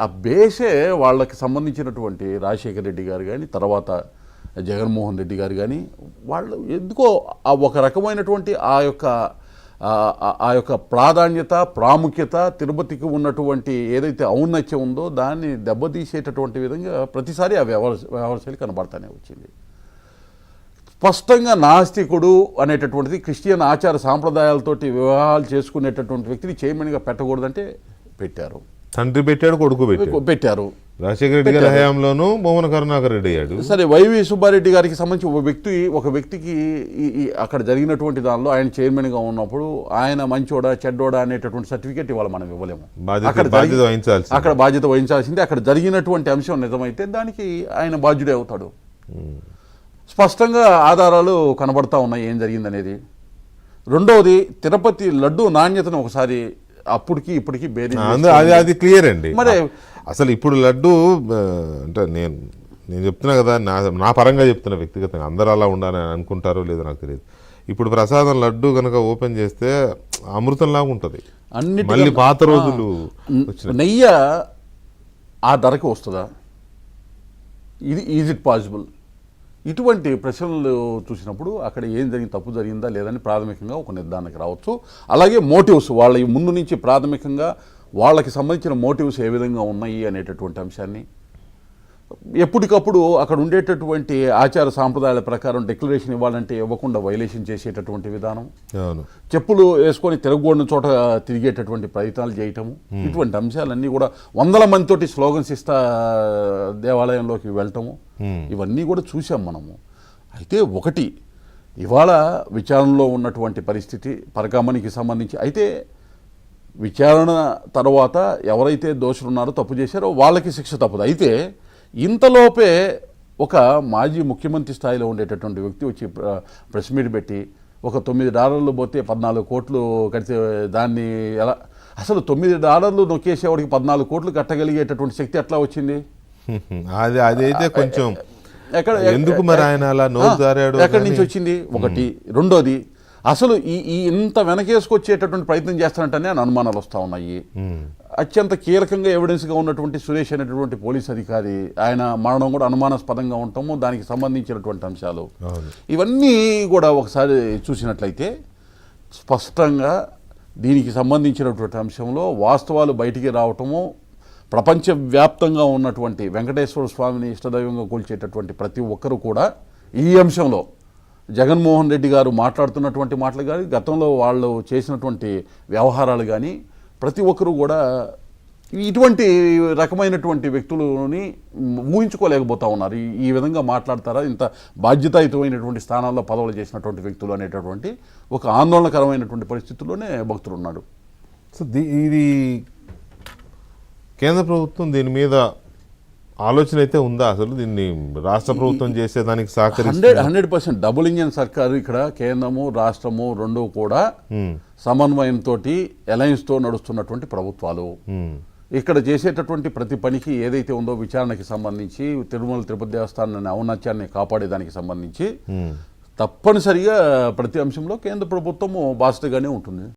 ఆ బేసే వాళ్ళకి సంబంధించినటువంటి రాజశేఖర రెడ్డి గారు కానీ తర్వాత జగన్మోహన్ రెడ్డి గారు కానీ వాళ్ళు ఎందుకో ఆ ఒక రకమైనటువంటి ఆ యొక్క ప్రాధాన్యత ప్రాముఖ్యత తిరుపతికి ఉన్నటువంటి ఏదైతే ఔన్నత్యం ఉందో దాన్ని దెబ్బతీసేటటువంటి విధంగా ప్రతిసారి ఆ వ్యవహారశైలి కనబడతానే వచ్చింది. స్పష్టంగా నాస్తికుడు అనేటటువంటిది క్రిస్టియన్ ఆచార సాంప్రదాయాలతోటి వివాహాలు చేసుకునేటటువంటి వ్యక్తిని చైర్మన్గా పెట్టకూడదంటే పెట్టారు. తండ్రి పెట్టాడు, కొడుకు పెట్టారు. రాజశేఖర రెడ్డి గారి హయాంలోనూ మోహన కరుణాకర్ రెడ్డి అయ్యాడు. సరే, వైవి సుబ్బారెడ్డి గారికి సంబంధించి ఒక వ్యక్తికి అక్కడ జరిగినటువంటి దానిలో ఆయన చైర్మన్గా ఉన్నప్పుడు ఆయన మంచోడా చెడ్డోడా అనేటటువంటి సర్టిఫికేట్ ఇవాళ మనం ఇవ్వలేము. అక్కడ బాధ్యత వహించాల్సిందే. అక్కడ జరిగినటువంటి అంశం నిజమైతే దానికి ఆయన బాధ్యుడే అవుతాడు. స్పష్టంగా ఆధారాలు కనబడతా ఉన్నాయి ఏం జరిగిందనేది. రెండవది, తిరుపతి లడ్డు నాణ్యతను ఒకసారి అప్పటికి ఇప్పటికి అది క్లియర్ అండి. మరి అసలు ఇప్పుడు లడ్డు అంటే నేను చెప్తున్నా కదా, నా పరంగా చెప్తున్నా, వ్యక్తిగతంగా అందరూ అలా ఉండాలని అనుకుంటారో లేదో నాకు తెలియదు. ఇప్పుడు ప్రసాదం లడ్డు కనుక ఓపెన్ చేస్తే అమృతంలాగా ఉంటుంది. మళ్ళీ పాత రోజులు నెయ్యి ఆ ధరకి వస్తుందా? Is it possible? ఇటువంటి ప్రశ్నలు చూసినప్పుడు అక్కడ ఏం జరిగింది, తప్పు జరిగిందా లేదని ప్రాథమికంగా ఒక నిర్ధారణకు రావచ్చు. అలాగే మోటివ్స్, వాళ్ళ ముందు నుంచి ప్రాథమికంగా వాళ్ళకి సంబంధించిన మోటివ్స్ ఏ విధంగా ఉన్నాయి అనేటటువంటి అంశాన్ని ఎప్పటికప్పుడు అక్కడ ఉండేటటువంటి ఆచార సాంప్రదాయాల ప్రకారం డిక్లరేషన్ ఇవ్వాలంటే ఇవ్వకుండా వైలేషన్ చేసేటటువంటి విధానం, చెప్పులు వేసుకొని తిరగకూడని చోట తిరిగేటటువంటి ప్రయత్నాలు చేయటము, ఇటువంటి అంశాలన్నీ కూడా వందల మందితోటి స్లోగన్స్ ఇస్తా దేవాలయంలోకి వెళ్ళటము, ఇవన్నీ కూడా చూసాం మనము. అయితే ఒకటి, ఇవాళ విచారణలో ఉన్నటువంటి పరిస్థితి పరకామణికి సంబంధించి అయితే విచారణ తర్వాత ఎవరైతే దోషులు ఉన్నారో తప్పు చేశారో వాళ్ళకి శిక్ష తప్పదు. అయితే ఇంతలోపే ఒక మాజీ ముఖ్యమంత్రి స్థాయిలో ఉండేటటువంటి వ్యక్తి వచ్చి ప్రెస్ మీట్ పెట్టి ఒక $9 పోతే 14 కోట్లు కడితే దాన్ని ఎలా, అసలు $9 నొక్కేసేవాడికి 14 కోట్లు కట్టగలిగేటటువంటి శక్తి ఎట్లా వచ్చింది? అదైతే కొంచెం ఎందుకు మరి ఆయన అలా ఎక్కడి నుంచి వచ్చింది? ఒకటి. రెండోది, అసలు ఈ ఇంత వెనకేసుకొచ్చేటటువంటి ప్రయత్నం చేస్తానంటేనే అనుమానాలు వస్తూ ఉన్నాయి. అత్యంత కీలకంగా ఎవిడెన్స్గా ఉన్నటువంటి సురేష్ అనేటటువంటి పోలీస్ అధికారి, ఆయన మరణం కూడా అనుమానాస్పదంగా ఉండటము, దానికి సంబంధించినటువంటి అంశాలు, ఇవన్నీ కూడా ఒకసారి చూసినట్లయితే స్పష్టంగా దీనికి సంబంధించినటువంటి అంశంలో వాస్తవాలు బయటికి రావటము, ప్రపంచవ్యాప్తంగా ఉన్నటువంటి వెంకటేశ్వర స్వామిని ఇష్టదైవంగా కొలిచేటటువంటి ప్రతి ఒక్కరూ కూడా ఈ అంశంలో జగన్మోహన్ రెడ్డి గారు మాట్లాడుతున్నటువంటి మాటలు కానీ గతంలో వాళ్ళు చేసినటువంటి వ్యవహారాలు కానీ ప్రతి ఒక్కరూ కూడా ఇటువంటి రకమైనటువంటి వ్యక్తులని ఊహించుకోలేకపోతా ఉన్నారు. ఈ విధంగా మాట్లాడతారా ఇంత బాధ్యతాయుతమైనటువంటి స్థానాల్లో పదవులు చేసినటువంటి వ్యక్తులు అనేటటువంటి ఒక ఆందోళనకరమైనటువంటి పరిస్థితుల్లోనే భక్తులు ఉన్నాడు. సో ఇది కేంద్ర ప్రభుత్వం దీని మీద ఆలోచన అయితే ఉందా? అసలు దీన్ని రాష్ట్ర ప్రభుత్వం చేసేదానికి సహకరిస్తుంది? 100% డబుల్ ఇంజన్ సర్కారు. ఇక్కడ కేంద్రము రాష్ట్రము రెండు కూడా సమన్వయంతో అలయన్స్తో నడుస్తున్నటువంటి ప్రభుత్వాలు. ఇక్కడ చేసేటటువంటి ప్రతి పనికి ఏదైతే ఉందో విచారణకి సంబంధించి తిరుమల తిరుపతి దేవస్థానాన్ని ఔన్నత్యాన్ని కాపాడేదానికి సంబంధించి తప్పనిసరిగా ప్రతి అంశంలో కేంద్ర ప్రభుత్వము బాధ్యతగానే ఉంటుంది.